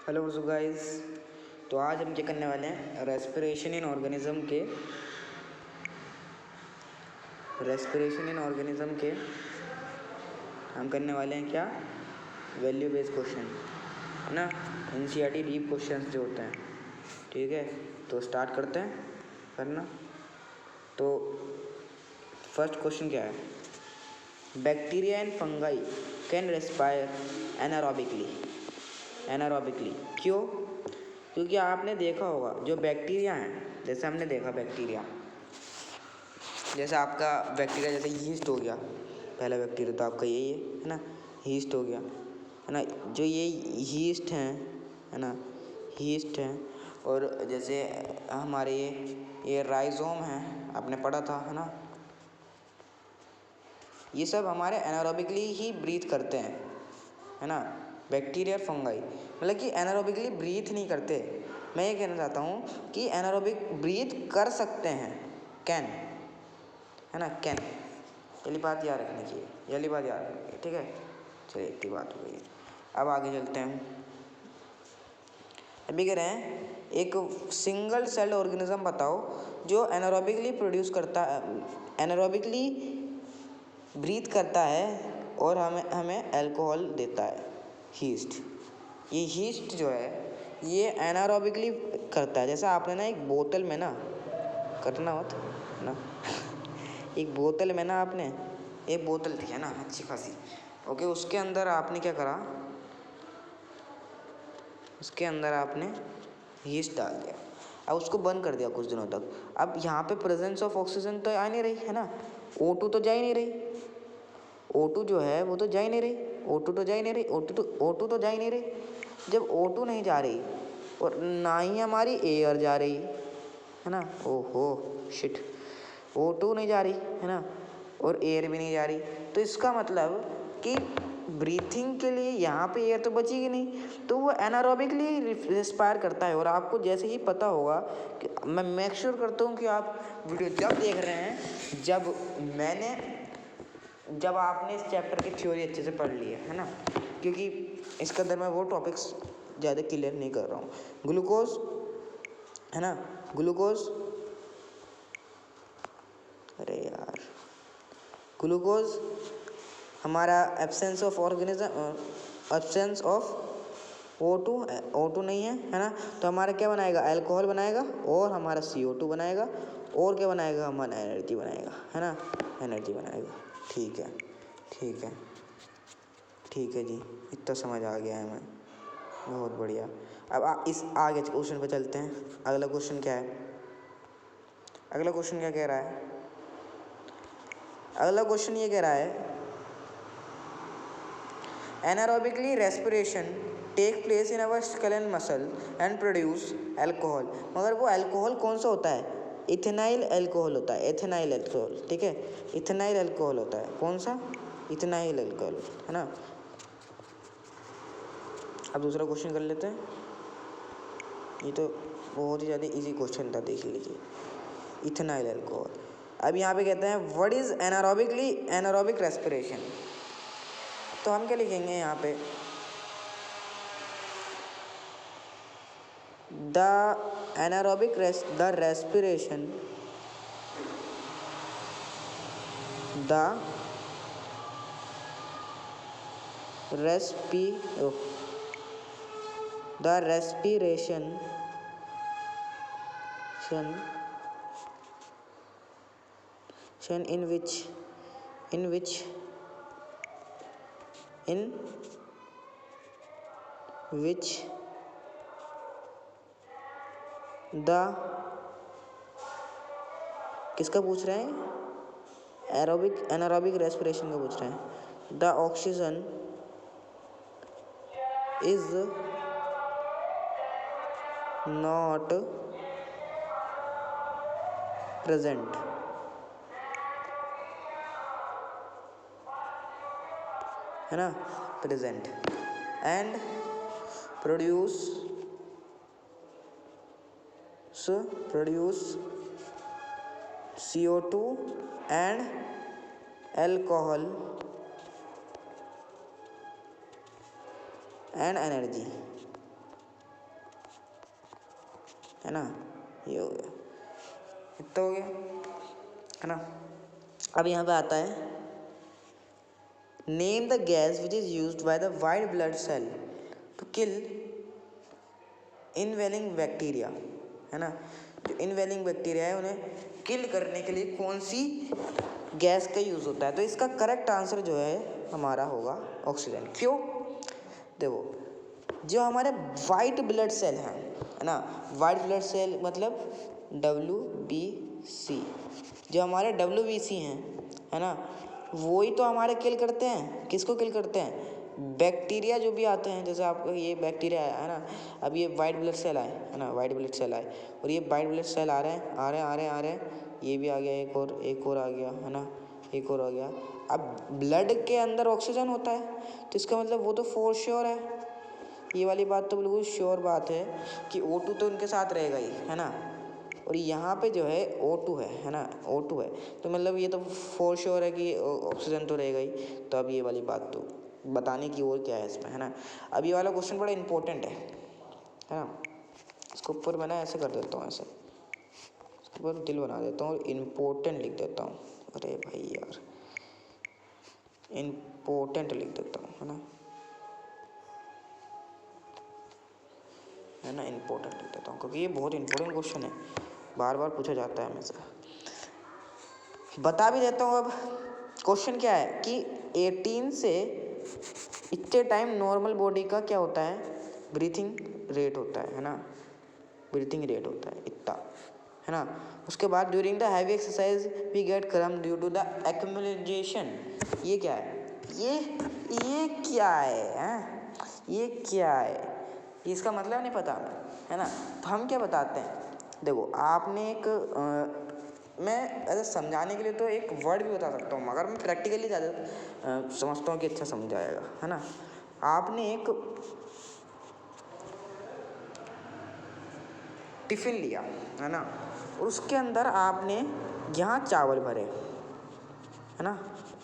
Hello so guys. तो आज हम क्या करने वाले हैं, रेस्पिरेशन इन ऑर्गेनिज्म के हम करने वाले हैं क्या, वैल्यू बेस्ड क्वेश्चन, है ना। एनसीईआरटी डीप क्वेश्चन जो होते हैं, ठीक है। तो स्टार्ट करते हैं करना। तो फर्स्ट क्वेश्चन क्या है, bacteria and fungi can respire anaerobically. क्यों? क्योंकि आपने देखा होगा जो बैक्टीरिया हैं, जैसे हमने देखा बैक्टीरिया, जैसे आपका बैक्टीरिया जैसे यीस्ट हो गया, पहला बैक्टीरिया तो आपका यही है ना, यीस्ट हो गया, है ना। जो ये यीस्ट हैं, है ना, यीस्ट हैं। और जैसे हमारे ये राइजोम है, आपने पढ़ा था, है ना। ये सब हमारे एनारोबिकली ही ब्रीथ करते हैं, है ना। बैक्टीरिया और फंगाई मतलब कि एनारोबिकली ब्रीथ नहीं करते। मैं ये कहना चाहता हूँ कि एनारोबिक ब्रीथ कर सकते हैं, कैन, है ना, कैन। पहली बात याद रखनी चाहिए, पहली बात याद रखनी है, ठीक है। चलिए इतनी बात हो गई, अब आगे चलते हैं। अभी कह रहे हैं एक सिंगल सेल ऑर्गेनिज्म बताओ जो एनारोबिकली प्रोड्यूस करता है, एनारोबिकली ब्रीथ करता है और हमें हमें अल्कोहल देता है, हीस्ट। ये हीस्ट जो है ये एनारोबिकली करता है। जैसा आपने ना एक बोतल में ना, करना मत ना एक बोतल में ना आपने एक बोतल थी, है ना, अच्छी खासी, ओके। उसके अंदर आपने क्या करा, उसके अंदर आपने यीस्ट डाल दिया, अब उसको बंद कर दिया कुछ दिनों तक। अब यहाँ पे प्रेजेंस ऑफ ऑक्सीजन तो आ नहीं रही, है ना, O2 तो जा ही नहीं रही, O2 जो है वो तो जा ही नहीं रही, O2 तो जा ही नहीं रही, O2 तो जा ही नहीं रही। जब O2 नहीं जा रही और ना ही हमारी एयर जा रही, है ना, ओहो शिट, O2 नहीं जा रही, है ना, और एयर भी नहीं जा रही, तो इसका मतलब कि ब्रीथिंग के लिए यहाँ पे एयर तो बचेगी नहीं, तो वो एनारोबिकली रिस्पायर करता है। और आपको जैसे ही पता होगा कि मैं मेक श्योर करता हूँ कि आप वीडियो जब देख रहे हैं, जब आपने इस चैप्टर की थ्योरी अच्छे से पढ़ ली है ना, क्योंकि इसके अंदर मैं वो टॉपिक्स ज़्यादा क्लियर नहीं कर रहा हूँ। ग्लूकोज, है ना, ग्लूकोज, अरे यार, ग्लूकोज हमारा absence of organism, absence of O2 नहीं है ना, तो हमारा क्या बनाएगा, अल्कोहल बनाएगा, और हमारा CO2 बनाएगा, और क्या बनाएगा, हमारा एनर्जी बनाएगा, है ना, एनर्जी बनाएगा। ठीक है, ठीक है, ठीक है जी, इतना समझ आ गया है हमें, बहुत बढ़िया। अब इस आगे क्वेश्चन पे चलते हैं। अगला क्वेश्चन क्या है, अगला क्वेश्चन क्या कह रहा है, अगला क्वेश्चन ये कह रहा है anaerobically respiration take place in our skeletal muscle and produce alcohol. मगर वो अल्कोहल कौन सा होता है, इथेनाइल अल्कोहल होता है, इथेनाइल अल्कोहल, ठीक है, इथेनाइल अल्कोहल होता है, कौन सा, इथेनाइल अल्कोहल, है ना। अब दूसरा क्वेश्चन कर लेते हैं, ये तो बहुत ही ज़्यादा इजी क्वेश्चन था, देख लीजिए, इथेनाइल अल्कोहल। अब यहाँ पे कहते हैं व्हाट इज एनारोबिक रेस्पिरेशन, तो हम क्या लिखेंगे यहाँ पे, the respiration, the respiration in which the, किसका पूछ रहे हैं, एनारोबिक रेस्पिरेशन का पूछ रहे हैं। The oxygen is not present, है ना, present, and produce CO2 and alcohol and energy, है ना, ये हो गया, इतना हो गया, है ना। अब यहाँ पे आता है name the gas which is used by the white blood cell to kill invading bacteria, है ना। जो इनवेलिंग बैक्टीरिया है उन्हें किल करने के लिए कौन सी गैस का यूज़ होता है? तो इसका करेक्ट आंसर जो है हमारा होगा ऑक्सीजन। क्यों? देखो, जो हमारे वाइट ब्लड सेल हैं, है ना, वाइट ब्लड सेल मतलब WBC, जो हमारे WBC हैं, है ना, वो ही तो हमारे किल करते हैं। किसको किल करते हैं? बैक्टीरिया जो भी आते हैं, जैसे आपको ये बैक्टीरिया है ना, अब ये वाइट ब्लड सेल आए, है ना, वाइट ब्लड सेल आए, और ये वाइट ब्लड सेल आ रहे हैं, आ रहे हैं, आ रहे हैं, आ रहे हैं, ये भी आ गया, एक और आ गया, है ना, एक और आ गया। अब ब्लड के अंदर ऑक्सीजन होता है, तो इसका मतलब वो तो फॉर श्योर है, ये वाली बात तो बिल्कुल श्योर बात है कि O2 तो उनके साथ रहेगा ही, है ना। और यहाँ पे जो है O2 है ना, O2 है, तो मतलब ये तो फॉर श्योर है कि ऑक्सीजन तो रहेगा ही। तो अब ये वाली बात तो बताने की और क्या है इसमें, है ना। अब ये वाला क्वेश्चन बड़ा इंपॉर्टेंट है ना। इसको ऊपर मैं ना ऐसे कर देता हूँ, ऐसे इसके ऊपर दिल बना देता हूँ और इम्पोर्टेंट लिख देता हूँ। अरे भाई यार, इम्पोर्टेंट लिख देता हूँ, है ना, है ना, इम्पोर्टेंट लिख देता हूँ, क्योंकि ये बहुत इंपॉर्टेंट क्वेश्चन है, बार बार पूछा जाता है हमेशा। बता भी देता हूँ अब क्वेश्चन क्या है कि 18 से इतने टाइम नॉर्मल बॉडी का क्या होता है? ब्रीथिंग रेट होता है ना, ब्रीथिंग रेट होता है इतना, है ना। उसके बाद during the heavy exercise we get cramp due to the accumulation. ये क्या है? ये क्या है? ये क्या है? इसका मतलब नहीं पता, है ना। तो हम क्या बताते हैं, देखो आपने एक मैं ऐसे समझाने के लिए तो एक वर्ड भी बता सकता हूँ, मगर मैं प्रैक्टिकली ज़्यादा समझता हूँ कि अच्छा समझ आएगा, है ना। आपने एक टिफ़िन लिया, है ना, और उसके अंदर आपने यहाँ चावल भरे, है ना,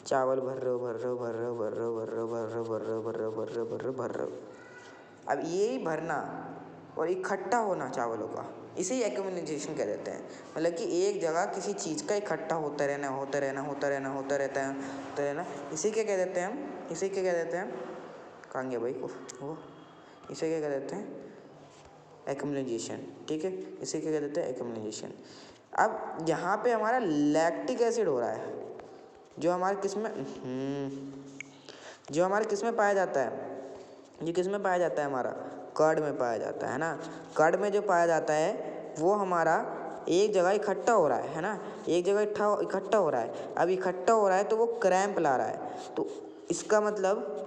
चावल भर रहे हो, भर रहे हो, भर रहे हो, भर रहे हो, भर रहे हो, भर रहे हो, भर रहे हो, भर रहे हो, भर रहे हो, भर रहे हो, भर रहे हो। अब यही भरना और इकट्ठा होना चावलों का, इसे ही एक्यूमुलेशन कह देते हैं। मतलब कि एक जगह किसी चीज़ का इकट्ठा होता रहना, होता रहना, होता रहना, होता रहता है, होता रहना, इसे क्या कह देते हैं हम? इसे क्या कह देते हैं हम? कहाँ गया भाई वो? इसे क्या कह देते हैं? एक्यूमुलेशन, ठीक है, इसे क्या कह देते हैं? एक्यूमुलेशन। अब यहाँ पे हमारा लैक्टिक एसिड हो रहा है, जो हमारे किस में पाया जाता है? ये किस में पाया जाता है? हमारा कर्ड में पाया जाता है ना। कर्ड में जो पाया जाता है वो हमारा एक जगह इकट्ठा हो रहा है ना, एक जगह इकट्ठा हो रहा है। अब इकट्ठा हो रहा है तो वो क्रैम्प ला रहा है, तो इसका मतलब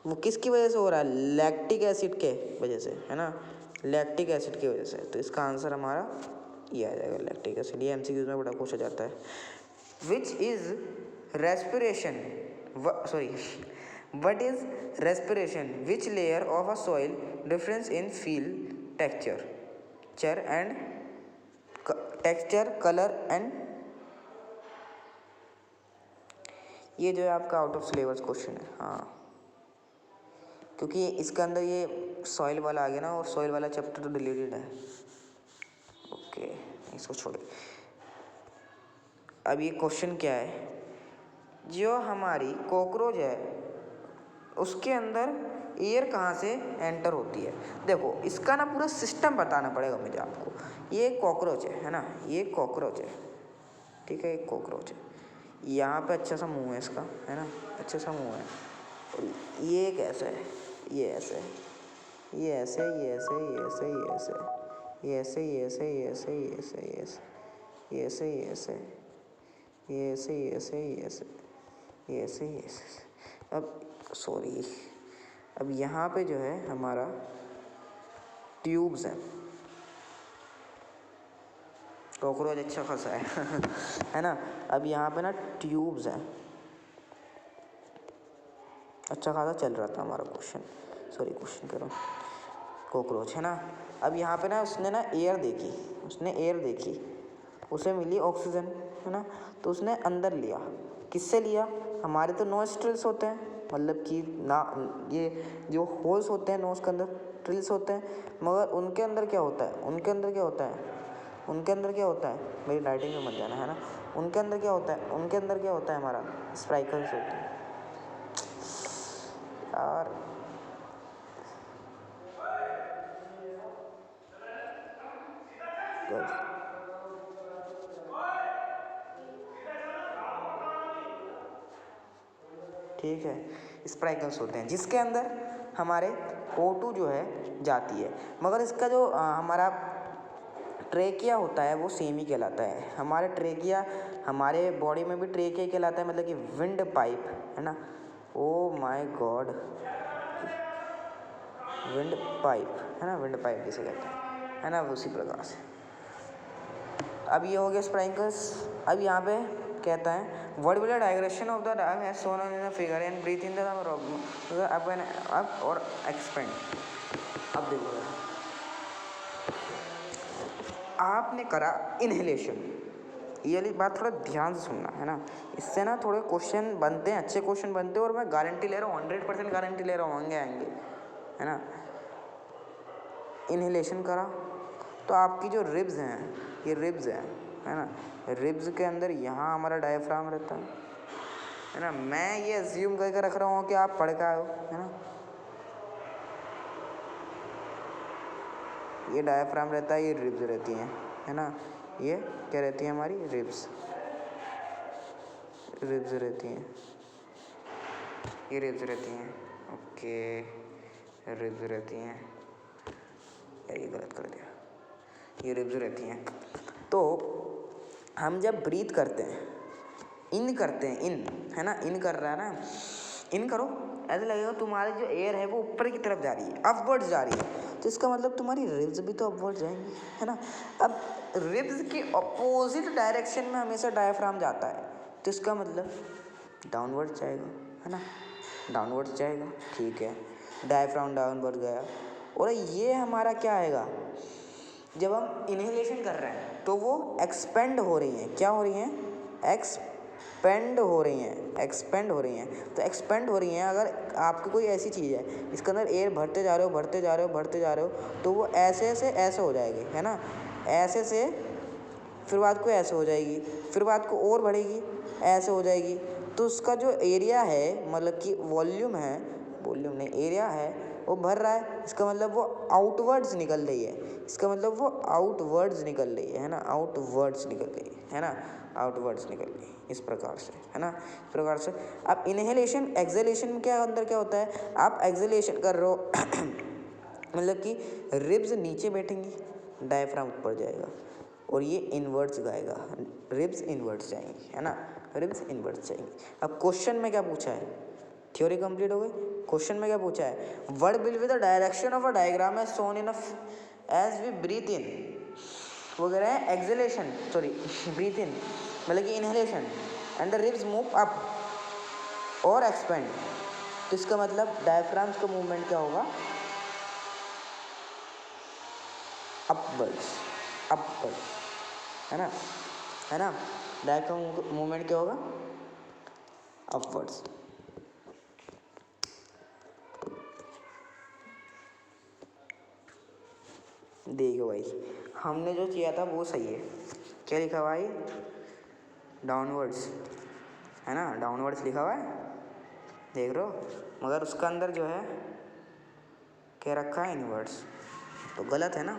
वो किसकी वजह से हो रहा है? लैक्टिक एसिड के वजह से, है ना, लैक्टिक एसिड की वजह से। तो इसका आंसर हमारा ये आ जाएगा, लैक्टिक एसिड। ये MCQ में बड़ा पूछा जाता है। Which is respiration, sorry, what is respiration? Which layer of a soil difference in feel, texture, color and ये जो है आपका आउट ऑफ सिलेबस क्वेश्चन है, हाँ, क्योंकि इसके अंदर ये सॉइल वाला आ गया ना, और सॉइल वाला चैप्टर तो डिलीटेड है। ओके, इसको छोड़े। अब ये क्वेश्चन क्या है? जो हमारी कॉकरोच है उसके अंदर एयर कहाँ से एंटर होती है? देखो, इसका ना पूरा सिस्टम बताना पड़ेगा मुझे आपको। ये कॉकरोच है ना, ये कॉकरोच है, ठीक है, एक कॉकरोच है। यहाँ पे अच्छा सा मुंह है इसका, है ना, अच्छा सा मुंह है, और ये कैसे है? ये ऐसे है, ये ऐसे, ये ऐसे, ये ऐसे, ये ऐसे, ये ऐसे, ये ऐसे, ये ऐसे, ये ऐसे, ये ऐसे, ये ऐसे, ये ऐसे, ये ऐसे, ये ऐसे, ये ऐसे, ये ऐसे, ये ऐसे। अब सॉरी, अब यहाँ पे जो है हमारा ट्यूब्स हैं, कॉकरोच अच्छा खासा है है ना। अब यहाँ पे ना ट्यूब्स हैं, अच्छा खासा चल रहा था हमारा क्वेश्चन, सॉरी क्वेश्चन कह रहा हूँ, कॉकरोच, है ना। अब यहाँ पे ना उसने ना एयर देखी, उसने एयर देखी, उसे मिली ऑक्सीजन, है ना, तो उसने अंदर लिया। किससे लिया? हमारे तो नॉस्ट्रिल्स होते हैं, मतलब कि ना, ये जो होल्स होते हैं नोज़ के अंदर, ट्रिल्स होते हैं, मगर उनके अंदर क्या होता है, उनके अंदर क्या होता है, उनके अंदर क्या होता है, मेरी राइटिंग में मत जाना है ना, उनके अंदर क्या होता है, उनके अंदर क्या होता है, हमारा स्पाइकल्स होते हैं यार। ठीक है, स्पाइकल्स होते हैं जिसके अंदर हमारे O2 जो है जाती है, मगर इसका जो हमारा ट्रेकिया होता है वो सेम ही कहलाता है। हमारे ट्रेकिया, हमारे बॉडी में भी ट्रेकिया ही कहलाता है, मतलब कि विंड पाइप है ना। Oh my God, wind pipe है ना, विंड पाइप जिसे कहते हैं है ना, उसी प्रकार से। अब ये हो गया स्प्राइकल्स। अब यहाँ पे कहता है what will the direction of the diagram has shown in the figure and breathe in the up और एक्सपेंड। अब देखो आपने करा इनहेलेशन, ये वाली बात थोड़ा ध्यान से सुनना है ना, इससे ना थोड़े क्वेश्चन बनते हैं, अच्छे क्वेश्चन बनते हैं, और मैं गारंटी ले रहा हूँ, 100% गारंटी ले रहा हूँ आएंगे है ना। इनहेलेशन करा तो आपकी जो रिब्स हैं, ये रिब्स हैं है ना, रिब्स के अंदर यहाँ हमारा डायफ्राम रहता है ना। मैं ये अज्यूम करके रख रहा हूँ कि आप पढ़ के आए हो है ना। ये डायफ्राम रहता है, ये रिब्स रहती हैं है ना, ये क्या रहती है हमारी रिब्स, रिब्स रहती हैं, ये रिब्स रहती हैं, ओके रिब्स रहती हैं, ये गलत कर दिया, ये रिब्स रहती हैं। तो हम जब ब्रीथ करते हैं, इन करते हैं, इन है ना, इन कर रहा है ना, इन करो, ऐसा लगेगा तुम्हारी जो एयर है वो ऊपर की तरफ जा रही है, अपवर्ड्स जा रही है, तो इसका मतलब तुम्हारी रिब्स भी तो अपवर्ड जाएंगी है ना। अब रिब्स की अपोजिट डायरेक्शन में हमेशा डायफ्राम जाता है, तो इसका मतलब डाउनवर्ड जाएगा है ना, डाउनवर्ड जाएगा, ठीक है, डायफ्राम डाउनवर्ड गया। और ये हमारा क्या आएगा, जब हम इनहेलेशन कर रहे हैं तो वो एक्सपेंड हो रही हैं, क्या हो रही हैं, एक्सपेंड हो रही हैं, एक्सपेंड हो रही हैं। तो एक्सपेंड हो रही हैं, अगर आपकी कोई ऐसी चीज़ है इसके अंदर एयर भरते जा रहे हो, भरते जा रहे हो, भरते जा रहे हो, तो वो ऐसे से ऐसे हो जाएगी है ना, ऐसे से फिर बात को ऐसे हो जाएगी, फिर बात को और बढ़ेगी, ऐसे हो जाएगी। तो उसका जो एरिया है, मतलब कि वॉल्यूम है, वॉल्यूम नहीं एरिया है, वो भर रहा है, इसका मतलब वो आउटवर्ड्स निकल रही है, इसका मतलब वो आउटवर्ड्स निकल रही है ना, आउटवर्ड्स निकल रही है ना, आउटवर्ड्स निकल रही है, इस प्रकार से है ना, इस प्रकार से। अब इनहेलेशन एक्सहेलेशन में क्या अंदर क्या होता है, आप एक्सहेलेशन कर रहे हो मतलब कि रिब्स नीचे बैठेंगी, डायफ्राम ऊपर जाएगा, और ये इनवर्ड्स गाएगा, रिब्स इनवर्ड्स जाएंगी है ना, रिब्स इनवर्ड्स जाएंगी। अब क्वेश्चन में क्या पूछा है, थ्योरी कंप्लीट हो गई, क्वेश्चन में क्या पूछा है, what will be the direction of a diagram as shown in as we breathe in, वो कह रहे हैं एक्सहेलेशन, सॉरी ब्रीथ इन मतलब कि inhalation, and the ribs move up और एक्सपेंड, तो इसका मतलब डायफ्राम्स का मूवमेंट क्या होगा, अपवर्ड्स, अपवर्ड है ना, है ना, डायफ्राम मूवमेंट क्या होगा, अपवर्ड्स। देखो भाई, हमने जो किया था वो सही है, क्या लिखा हुआ है, डाउनवर्ड्स है ना, डाउनवर्ड्स लिखा हुआ है, देख रहे हो, मगर उसका अंदर जो है क्या रखा है, इनवर्ड्स, तो गलत है ना,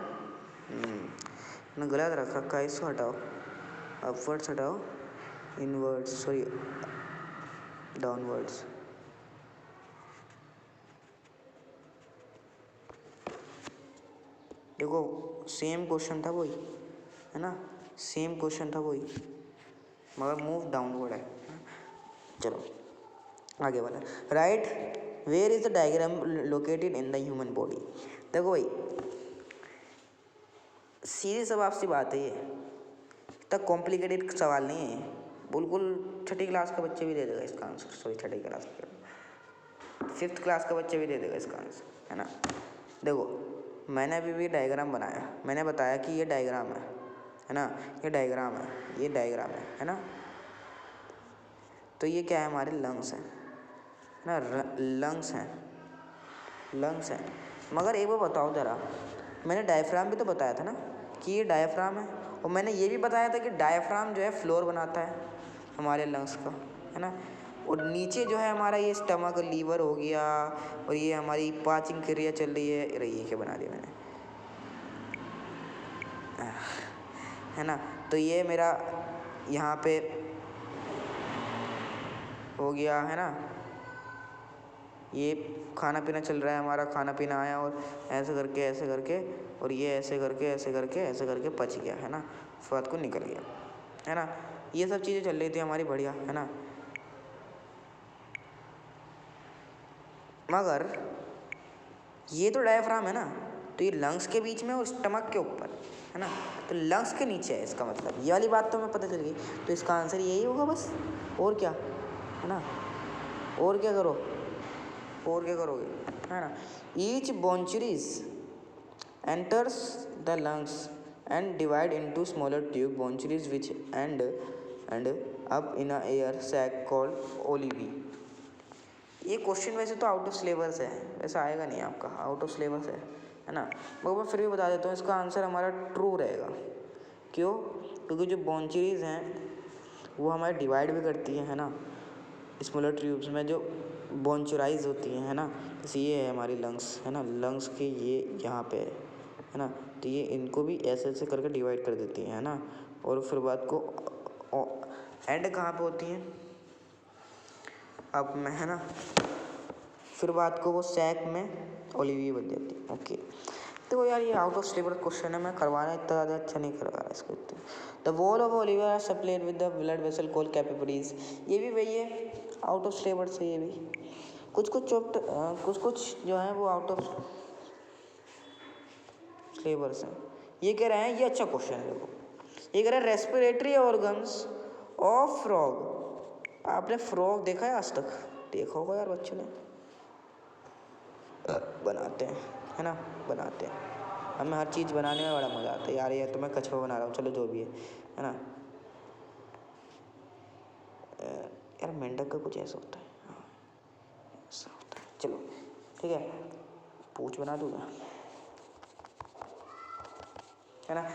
ना गलत रख रखा है, इसको हटाओ, अपवर्ड्स हटाओ, इनवर्ड्स सॉरी डाउनवर्ड्स, देखो सेम क्वेश्चन था वही है ना, सेम क्वेश्चन था वही, मगर मूव डाउनवर्ड है। चलो आगे वाला, right where is the diagram located in the human body. देखो भाई सीधी सवाल सी बात है, ये इतना कॉम्प्लिकेटेड सवाल नहीं है, बिल्कुल छठी क्लास का बच्चे भी दे देगा इसका आंसर, सॉरी छठी क्लास का, 5th क्लास का बच्चे भी दे देगा इसका आंसर है ना। देखो मैंने अभी भी डायग्राम बनाया, मैंने बताया कि ये डायग्राम है ना, ये डायग्राम है, ये डायग्राम है ना, तो ये क्या है, हमारे लंग्स हैं ना, लंग्स हैं, लंग्स हैं। मगर एक बार बताओ ज़रा, मैंने डायफ्राम भी तो बताया था ना कि ये डायफ्राम है, और मैंने ये भी बताया था कि डायफ्राम जो है फ्लोर बनाता है हमारे लंग्स का, है ना। और नीचे जो है हमारा ये स्टमक, लीवर हो गया, और ये हमारी पाचन क्रिया चल रही है। अरे ये क्या बना दिया मैंने, है ना। तो ये मेरा यहाँ पे हो गया, है ना। ये खाना पीना चल रहा है हमारा, खाना पीना आया और ऐसे करके ऐसे करके, और ये ऐसे करके ऐसे करके ऐसे करके पच गया, है ना, स्वाद को निकल गया, है ना। ये सब चीज़ें चल रही थी हमारी बढ़िया, है ना। मगर ये तो डायफ्राम है ना, तो ये लंग्स के बीच में और स्टमक के ऊपर, है ना, तो लंग्स के नीचे है इसका मतलब। ये वाली बात तो हमें पता चल गई, तो इसका आंसर यही होगा बस, और क्या, है ना। और क्या करो, और क्या करोगे, है ना। Each bronchioles enters the lungs and divide into smaller tube bronchioles which end up in a air sac called olivie. ये क्वेश्चन वैसे तो आउट ऑफ सिलेबस है, वैसा आएगा नहीं आपका, आउट ऑफ सिलेबस है ना। मगर मैं फिर भी बता देता हूँ, इसका आंसर हमारा ट्रू रहेगा। क्यों? क्योंकि जो बॉन्चुरीज हैं वो हमारे डिवाइड भी करती है ना, स्मॉलर ट्यूब्स में जो बॉन्चुराइज होती है ना। जैसे ये है हमारी लंग्स, है ना, लंग्स के ये यहाँ पे है ना, तो ये इनको भी ऐसे ऐसे करके डिवाइड कर देती है ना। और फिर बात को एंड कहाँ पे होती है अब में, है ना, फिर बात को वो सैक में ओलिविया बन जाती है। ओके, तो यार ये आउट ऑफ सिलेबस क्वेश्चन है, मैं करवाना इतना ज़्यादा अच्छा नहीं करवा रहा इसको। The wall of Olivia supplied with the blood vessel called capillaries, ये भी वही है, आउट ऑफ सिलेबस है ये भी। कुछ कुछ जो है वो आउट ऑफ सिलेबस है। ये कह रहे हैं, ये अच्छा क्वेश्चन है, देखो ये कह रहे हैं रेस्पिरेटरी ऑर्गन्स ऑफ फ्रॉग। आपने फ्रॉग देखा है आज तक? देखा होगा यार बच्चों ने, बनाते हैं, है ना, बनाते हैं। हमें हर चीज़ बनाने में बड़ा मज़ा आता है यार। ये तो मैं कछुआ बना रहा हूँ, चलो जो भी है ना। यार मेंढक का कुछ ऐसा होता है, हाँ ऐसा होता है, चलो ठीक है, पूछ बना दूँगा, है ना।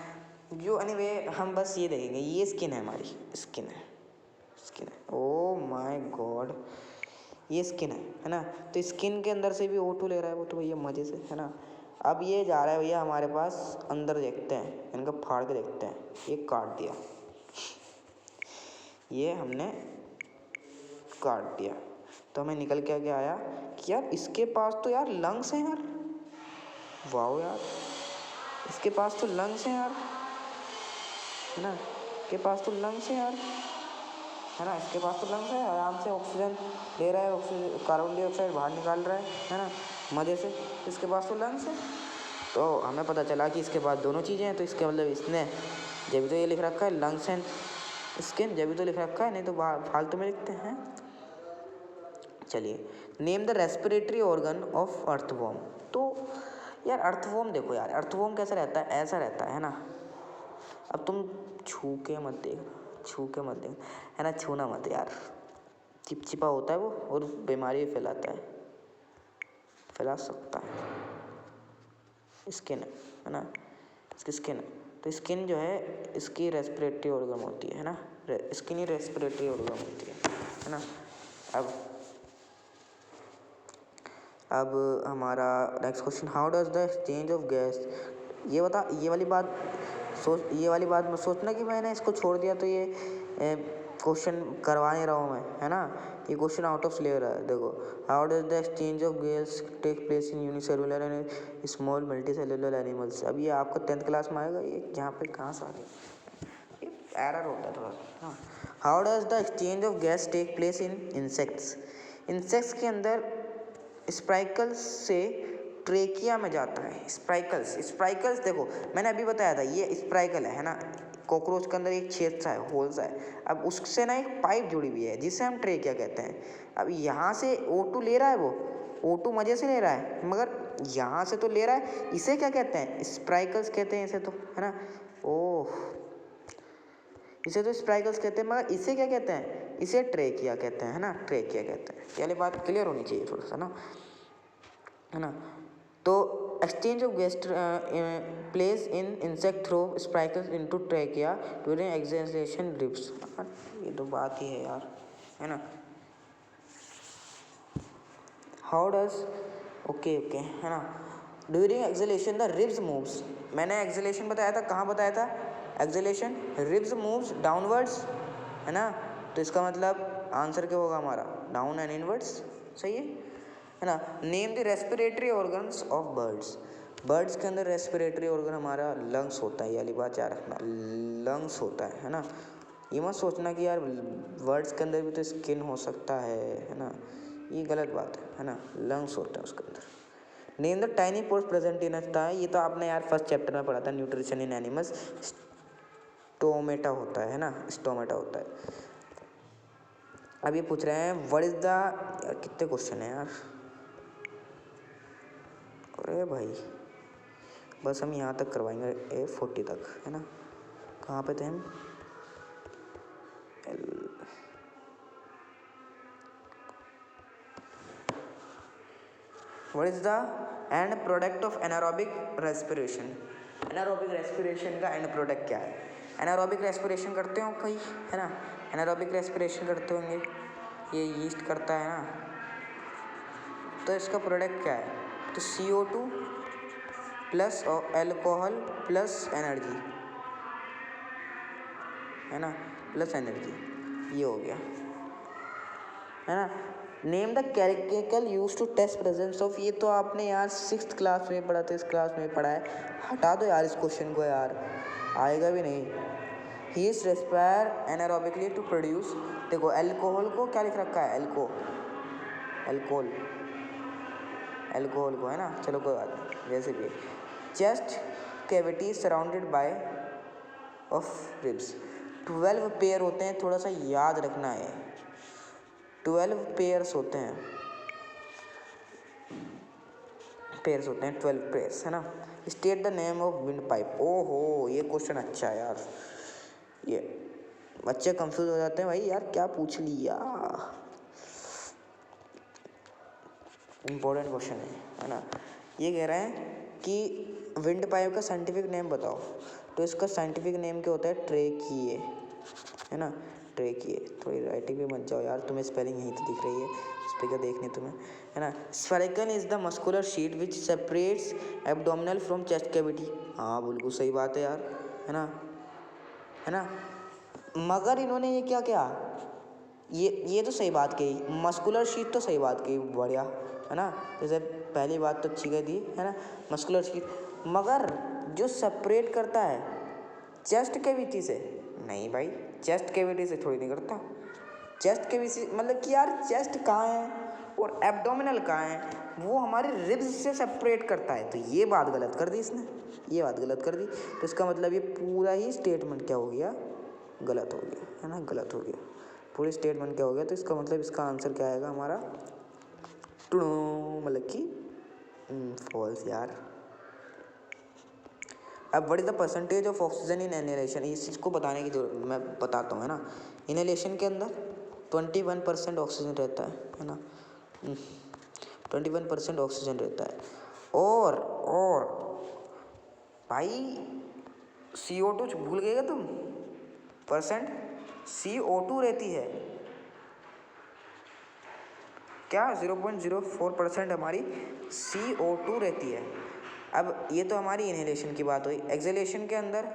जो एनीवे हम बस ये देखेंगे, ये स्किन है हमारी, स्किन है, स्किन है, ओ माय गॉड, ये स्किन है ना। तो स्किन के अंदर से भी O2 ले रहा है वो, तो भैया मज़े से, है ना। अब ये जा रहा है भैया हमारे पास अंदर, देखते हैं इनका फाड़ के देखते हैं। ये काट दिया, ये हमने काट दिया, तो हमें निकल के आगे आया कि यार इसके पास तो यार लंग्स हैं यार, वाओ यार, इसके पास तो लंग्स हैं यार, है ना, इसके पास तो लंग्स हैं यार, है ना, इसके पास तो लंग्स है, आराम से ऑक्सीजन ले रहा है, ऑक्सीजन कार्बन डाइऑक्साइड बाहर निकाल रहा है ना, मज़े से। इसके पास तो लंग्स है, तो हमें पता चला कि इसके पास दोनों चीज़ें हैं। तो इसके मतलब इसने जब भी तो ये लिख रखा है लंग्स एंड स्किन, जब भी तो लिख रखा है, नहीं तो फालतू में लिखते हैं। चलिए, name the respiratory organ of earthworm. तो यार अर्थवॉर्म देखो यार, अर्थवॉर्म कैसा रहता है, ऐसा रहता है ना। अब तुम छू के मत देखना, छू के मत देखना, है ना, छूना मत यार, चिपचिपा होता है वो और बीमारी फैलाता है, फैला सकता है। स्किन है ना, इसकी स्किन है, तो स्किन जो है इसकी रेस्पिरेटरी ऑर्गन होती है ना, स्किन ही रेस्पिरेटरी ऑर्गन होती है ना। अब हमारा next question, how does the exchange of gas, ये बता, ये वाली बात मत सोचना कि मैंने इसको छोड़ दिया तो ये क्वेश्चन करवा नहीं रहा हूँ मैं, है ना। ये क्वेश्चन आउट ऑफ सिलेबस है। देखो, how does the exchange of gas take place in unicellular and small multicellular animals. अब ये आपका 10th क्लास में आएगा, ये यहाँ पे कहाँ से आ गया, एरर होता है थोड़ा सा। How does the exchange of gas take place in insects. Insects के अंदर स्पाइकल्स से ट्रेकिया में जाता है। स्पाइकल्स देखो मैंने अभी बताया था, ये स्पाइकल है ना, कॉकरोच के अंदर एक छेद सा है, होल सा है। अब उससे ना एक पाइप जुड़ी हुई है जिसे हम ट्रेकिया कहते हैं। अब यहाँ से O2 ले रहा है, वो O2 मज़े से ले रहा है, मगर यहाँ से तो ले रहा है। इसे क्या कहते हैं, स्पाइकल्स कहते हैं इसे तो, है ना। ओह, इसे तो स्पाइकल्स कहते हैं, मगर इसे क्या कहते हैं, इसे ट्रेकिया कहते हैं, है ना, ट्रेकिया कहते हैं। पहले बात क्लियर होनी चाहिए थोड़ा सा ना, है ना। तो exchange of gas place in insect through spiracles into trachea during exhalation ribs. ये तो बात ही है यार, है ना। हाउ डज, ओके ओके, है ना, during exhalation the ribs moves. मैंने एक्सहेलेशन बताया था, कहाँ बताया था एक्सहेलेशन, रिब्स मूव्स डाउनवर्ड्स, है ना। तो इसका मतलब आंसर क्या होगा हमारा, डाउन एंड इनवर्ड्स, सही है ना। Name the respiratory organs of birds. Birds के अंदर रेस्पिरेटरी ऑर्गन हमारा लंग्स होता है, ये वाली बात याद रखना, लंग्स होता है ना। ये मत सोचना कि यार बर्ड्स के अंदर भी तो स्किन हो सकता है ना, ये गलत बात है ना, लंग्स होता है उसके अंदर। Name the tiny pores present in था, ये तो आपने यार फर्स्ट चैप्टर में पढ़ा था, न्यूट्रिशन इन एनिमल्स, स्टोमेटा होता है ना, स्टोमेटा होता है। अब ये पूछ रहे हैं व्हाट इज द, यार कितने क्वेश्चन है यार, अरे भाई बस हम यहाँ तक करवाएंगे, A40 तक, है ना। कहाँ पे थे हम, what is the end product of anaerobic respiration. Anaerobic respiration का एंड प्रोडक्ट क्या है। एनारोबिक रेस्पिरेशन करते हो कहीं, है ना, एनारोबिक रेस्पिरेशन करते होंगे, ये यीस्ट करता है ना, तो इसका प्रोडक्ट क्या है, तो CO2 plus alcohol plus energy, है ना, प्लस एनर्जी, ये हो गया, है ना। Name the chemical used to test presence of, ये तो आपने यार 6th क्लास में पढ़ा था, इस क्लास में पढ़ा है, हटा दो यार इस क्वेश्चन को यार, आएगा भी नहीं। He is respire anaerobically to produce, देखो अल्कोहल को क्या लिख रखा है, अल्कोहल को, है ना, चलो कोई बात नहीं, वैसे भी chest cavity surrounded by of ribs, 12 pair होते हैं, थोड़ा सा याद रखना है, 12 पेयर्स होते हैं, 12 पेयर्स, है ना। State the name of wind pipe, ओहो ये क्वेश्चन अच्छा है यार, ये बच्चे कंफ्यूज हो जाते हैं भाई, यार क्या पूछ लिया, इम्पोर्टेंट क्वेश्चन है ना। ये कह रहे हैं कि विंड पाइप का साइंटिफिक नेम बताओ, तो इसका साइंटिफिक नेम क्या होता है, ट्रेकिए, है ना, ट्रेकिए। थोड़ी राइटिंग भी मत जाओ यार, तुम्हें स्पेलिंग यहीं तो दिख रही है, उस पर क्या देखनी तुम्हें, है ना। Spherical is the muscular sheet which separates abdominal from chest cavity, हाँ बिल्कुल सही बात है यार, है ना, है ना। मगर इन्होंने ये क्या क्या, ये तो सही बात कही, मस्कुलर शीट तो सही बात कही, बढ़िया, है ना, जैसे पहली बात तो अच्छी कह दी, है ना, मस्कुलर शीट, मगर जो सेपरेट करता है चेस्ट कैविटी से, नहीं भाई चेस्ट कैविटी से थोड़ी नहीं करता, चेस्ट कैविटी मतलब कि यार चेस्ट कहाँ है और एब्डोमिनल कहाँ है, वो हमारे रिब्स से सेपरेट करता है, तो ये बात गलत कर दी इसने, ये बात गलत कर दी, तो इसका मतलब ये पूरा ही स्टेटमेंट क्या हो गया, गलत हो गया, है ना, गलत हो गया, पूरी स्टेटमेंट क्या हो गया, तो इसका मतलब इसका आंसर क्या आएगा हमारा, मतलब कि फॉल्स यार। अब what is the percentage of oxygen in inhalation, इस चीज़ को बताने की जरूरत, मैं बताता हूँ, है ना। इनहेलेशन के अंदर 21% ऑक्सीजन रहता है ना, 21% ऑक्सीजन रहता है, और भाई CO2 भूल गए तुम, परसेंट CO2 रहती है क्या, 0.04% हमारी CO2 रहती है। अब ये तो हमारी इनहेलेशन की बात हुई, एक्सहेलेशन के अंदर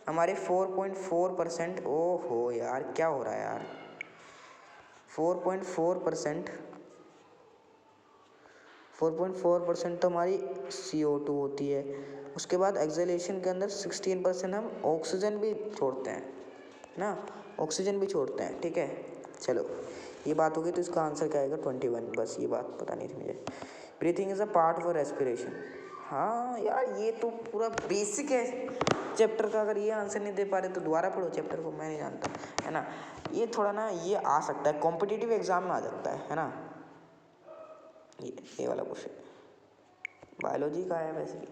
हमारे 4.4%, ओहो यार क्या हो रहा है यार, 4.4% तो हमारी CO2 होती है, उसके बाद एक्सहेलेशन के अंदर 16% हम ऑक्सीजन भी छोड़ते हैं ना, ऑक्सीजन भी छोड़ते हैं, ठीक है। चलो ये बात होगी, तो इसका आंसर क्या आएगा 21, बस ये बात पता नहीं थी मुझे। Breathing is a part of respiration, हाँ यार ये तो पूरा बेसिक है चैप्टर का, अगर ये आंसर नहीं दे पा रहे तो दोबारा पढ़ो चैप्टर को, मैं नहीं जानता, है ना। ये थोड़ा ना ये आ सकता है कॉम्पिटिटिव एग्जाम में आ सकता है ना, ये वाला क्वेश्चन बायोलॉजी का है वैसे भी।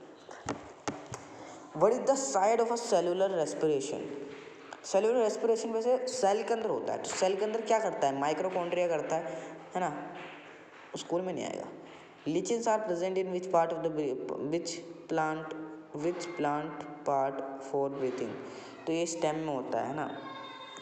What is the side of a cellular respiration, cellular respiration वैसे सेल के अंदर होता है, तो सेल के अंदर क्या करता है, माइक्रोकॉन्ड्रिया करता है ना, स्कूल में नहीं आएगा। Lichens are present in which part of the which plant part for breathing, तो ये स्टेम में होता है ना,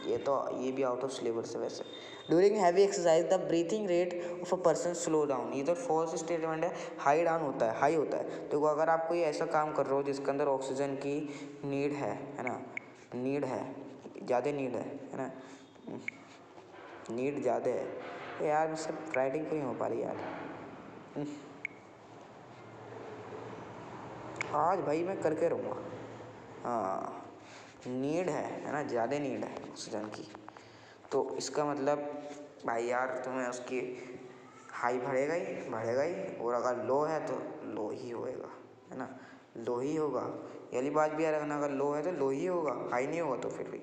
ये भी आउट ऑफ सिलेबस है वैसे। During heavy exercise the breathing rate of a person slow down, ये तो फॉल्स स्टेटमेंट है, हाई डाउन होता है, हाई होता है। तो अगर आप कोई ऐसा काम कर रहे हो जिसके अंदर ऑक्सीजन की नीड है ना, नीड है, ज़्यादा नीड है ना, नीड ज़्यादा है, तो यार मुझसे राइटिंग क्यों नहीं हो पा रही यार। आज भाई मैं करके रहूँगा। हाँ, नीड है ना, ज़्यादा नीड है ऑक्सीजन की, तो इसका मतलब भाई यार तुम्हें उसकी हाई बढ़ेगा ही, और अगर लो है तो लो ही होएगा, है ना, लो ही होगा। ये वाली बात भी यार रखना, अगर लो है तो लो ही होगा, हाई नहीं होगा तो फिर भी,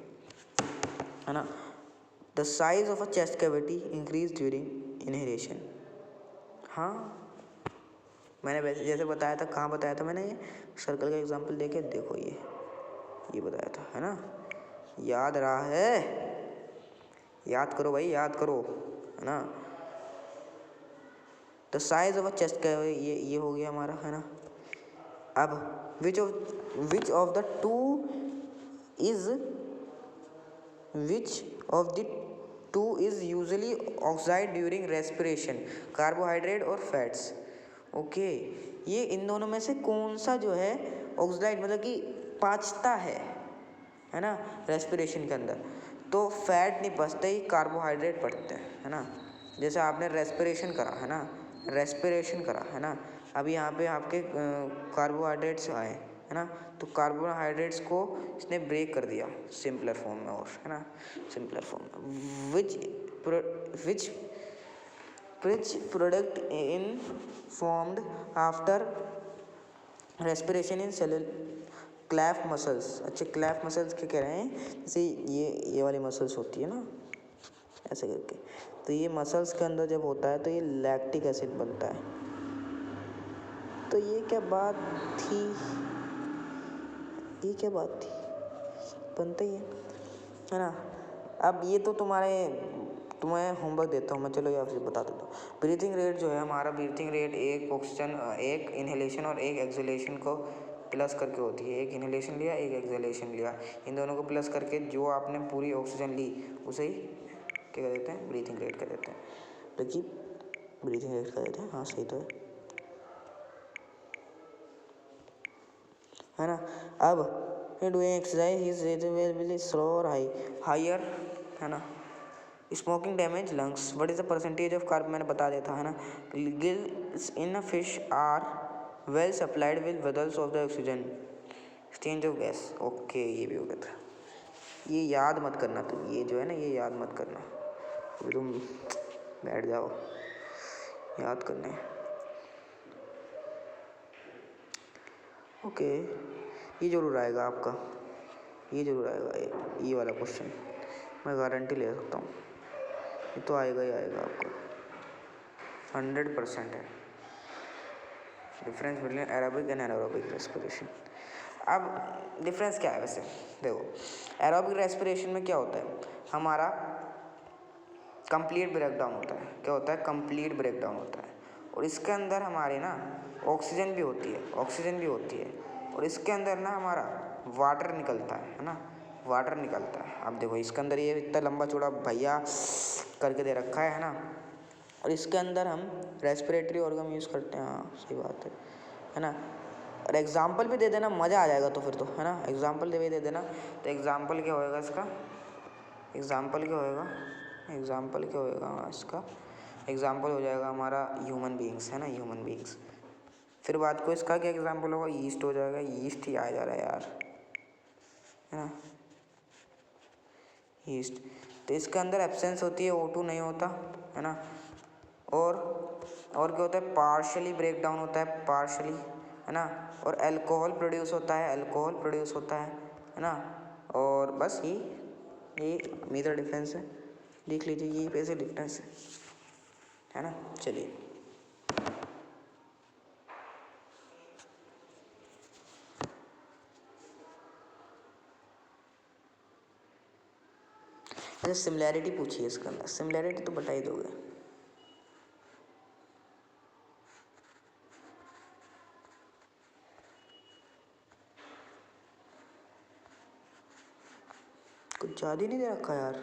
है ना। The size of a chest cavity increase during inhalation, हाँ मैंने वैसे जैसे बताया था, कहाँ बताया था मैंने, ये सर्कल का एग्जांपल देके देखो, ये बताया था, है ना, याद रहा है, याद करो भाई, याद करो, है ना। The size of a chest का ये हो गया हमारा, है ना। अब which of the two is usually oxide during respiration, carbohydrate और फैट्स, ओके। ये इन दोनों में से कौन सा जो है ऑक्साइड मतलब कि पचता है ना, रेस्पिरेशन के अंदर, तो फैट नहीं पचते ही कार्बोहाइड्रेट पड़ते हैं, है ना। जैसे आपने रेस्पिरेशन करा है ना, अब यहाँ पे आपके कार्बोहाइड्रेट्स आए, है ना, तो कार्बोहाइड्रेट्स को इसने ब्रेक कर दिया सिंपलर फॉर्म में, और है ना, सिंपलर फॉर्म में, which product in formed after respiration in cellular क्लैफ muscles, अच्छा क्लैफ मसल्स क्या कह रहे हैं, जैसे ये वाली मसल्स होती है ना, ऐसे करके, तो ये मसल्स के अंदर जब होता है तो ये लैक्टिक एसिड बनता है, तो ये क्या बात थी, बनता ही है ना। अब ये तो तुम्हें होमवर्क देता हूँ मैं, चलो ये आपसे बता देता हूँ। ब्रीथिंग रेट जो है हमारा, ब्रीथिंग रेट एक ऑक्सीजन, एक इनहेलेशन और एक एक्सहेलेशन को प्लस करके होती है, एक इनहेलेशन लिया एक एक्सहेलेशन लिया, इन दोनों को प्लस करके जो आपने पूरी ऑक्सीजन ली उसे ही क्या कह देते हैं, ब्रीथिंग रेट कह देते हैं। देखिए ब्रीथिंग रेट कह देते हैं, हाँ सही तो है ना। अब doing exercise his rate will be slow और हायर, है ना। Smoking damage lungs, what is the percentage of carbon, मैंने बता दिया था, है ना। Gills in a fish are well supplied with bubbles of the oxygen exchange of gas, okay ये भी हो गया था। ये याद मत करना तुम, ये जो है ना ये याद मत करना, अभी तुम बैठ जाओ याद करने, ओके। ये जरूर आएगा आपका, ये जरूर आएगा, ये वाला क्वेश्चन मैं गारंटी ले सकता हूँ, ये तो आएगा ही आएगा आपका, 100% है। Difference between aerobic and anaerobic respiration, अब डिफरेंस क्या है वैसे, देखो एरोबिक रेस्पिरेशन में क्या होता है, हमारा कंप्लीट ब्रेकडाउन होता है, क्या होता है, कंप्लीट ब्रेकडाउन होता है, और इसके अंदर हमारे ना ऑक्सीजन भी होती है, और इसके अंदर ना हमारा वाटर निकलता है ना, वाटर निकलता है। अब देखो इसके अंदर ये इतना लंबा चौड़ा भैया करके दे रखा है ना, और इसके अंदर हम रेस्पिरेटरी ऑर्गन यूज़ करते हैं, हाँ सही बात है ना। और एग्जाम्पल भी दे देना, मज़ा आ जाएगा तो फिर तो, है ना, एग्जाम्पल दे देना, तो एग्जाम्पल क्या होएगा इसका, एग्जाम्पल क्या होएगा इसका, एग्जाम्पल हो जाएगा हमारा ह्यूमन बीइंग्स, है ना, ह्यूमन बीइंग्स। फिर बात को इसका क्या एग्जाम्पल होगा, ईस्ट हो जाएगा, ईस्ट ही आ जा रहा है यार, है ना, ईस्ट। तो इसके अंदर एब्सेंस होती है, O2 नहीं होता, है ना, और क्या होता है, पार्शली ब्रेक डाउन होता है, पार्शली, है ना, और अल्कोहल प्रोड्यूस होता है ना, और बस ये मेजर डिफरेंस है, देख लीजिए ये कैसे डिफरेंस है ना। चलिए जैसे सिमिलैरिटी पूछिए इसके अंदर, सिमिलैरिटी तो बता ही दोगे। कुछ ज़्यादा ही नहीं दे रखा यार।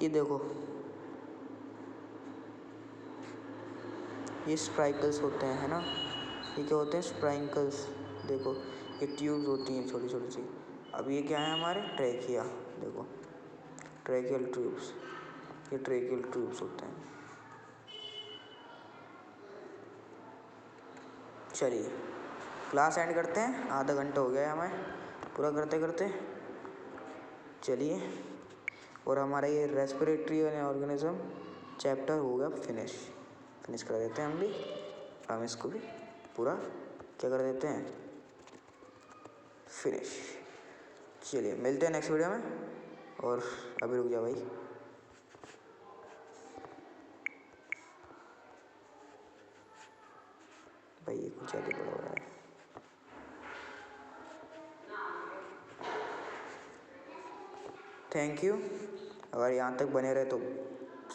ये देखो, ये स्प्राइकल्स होते हैं, है ना। ये क्या होते हैं? स्प्राइकल्स। देखो ये ट्यूब्स होती हैं छोटी छोटी सी। अब ये क्या है हमारे? ट्रैकिया। देखो ट्रैकियल ट्यूब्स, ये ट्रैकियल ट्यूब्स होते हैं। चलिए क्लास एंड करते हैं, आधा घंटा हो गया है हमें पूरा करते करते। चलिए, और हमारा ये रेस्पिरेटरी ऑर्गेनिज्म चैप्टर हो गया फिनिश कर देते हैं हम भी। हम इसको भी पूरा क्या कर देते हैं? फिनिश। चलिए मिलते हैं नेक्स्ट वीडियो में। और अभी रुक जा भाई। भाई ये कुछ ज़्यादा बड़ा हो रहा है। थैंक यू, अगर यहाँ तक बने रहे तो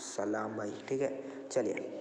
सलाम भाई। ठीक है चलिए।